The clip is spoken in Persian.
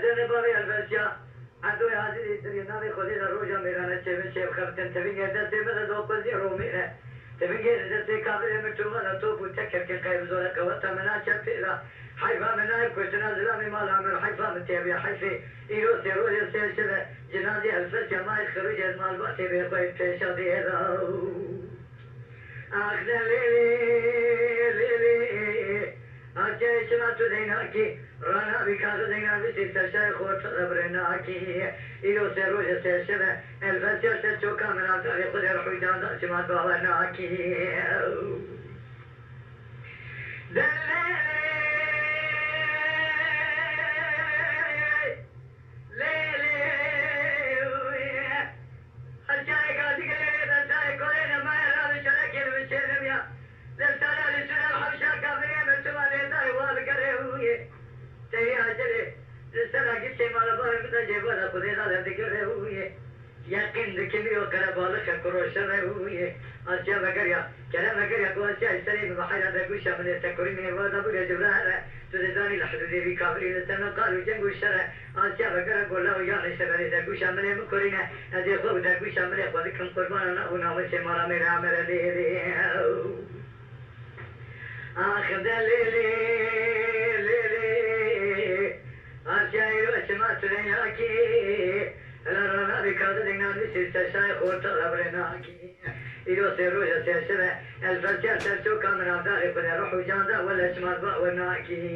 سن بابي البرشا عدو هذه ترينا خودي الروجا ميرانا شيء شيء خرطن تبي قدرت من دو قلزي رومينا تبي قدرت كابل متوما لا تو بتكر كيف زولا كوتا منا شفيلا حيفا منا كوتنا زلامي مال عمل حيفا متبي حيفي إيرو سيرو يسير جنازي الفرشا ما يخرج المال باتي بيقوي تشادي هذا آخر ليلي آجي شما تو ديناكي رانا بكاسو دينا بسي سرشاي خوت ربرناكي إيرو سيرو يسير الفرشا سرشوكا من عطاري خود رحوي جاندا شما باورناكي यकीन देखिए वो करा बालक का क्रोशन है हुई है आशिया बकरिया क्या बकरिया को आशिया इस तरह में बहाया देखो शामिल है तकोरी में वो दबू के जुड़ा है तो ज़ानी लहद देवी काबली ने तना कालू जंगू शर आशिया बकरा गोला हो या नहीं शर देखो शामिल है मुकरी ने देखो देखो शामिल है बल्कि कम कुर्बान ना होना वैसे मारा मेरा मेरा ले ले आखिर ले ले ले ले आशिया ये चमा चुने की لا بكذا دينا بيصير تشاي خورت لبرناكي إيرو سيرو يسير الفرشة تشوك من عبدالي بني روح وجاندا ولا شمال بقى وناكي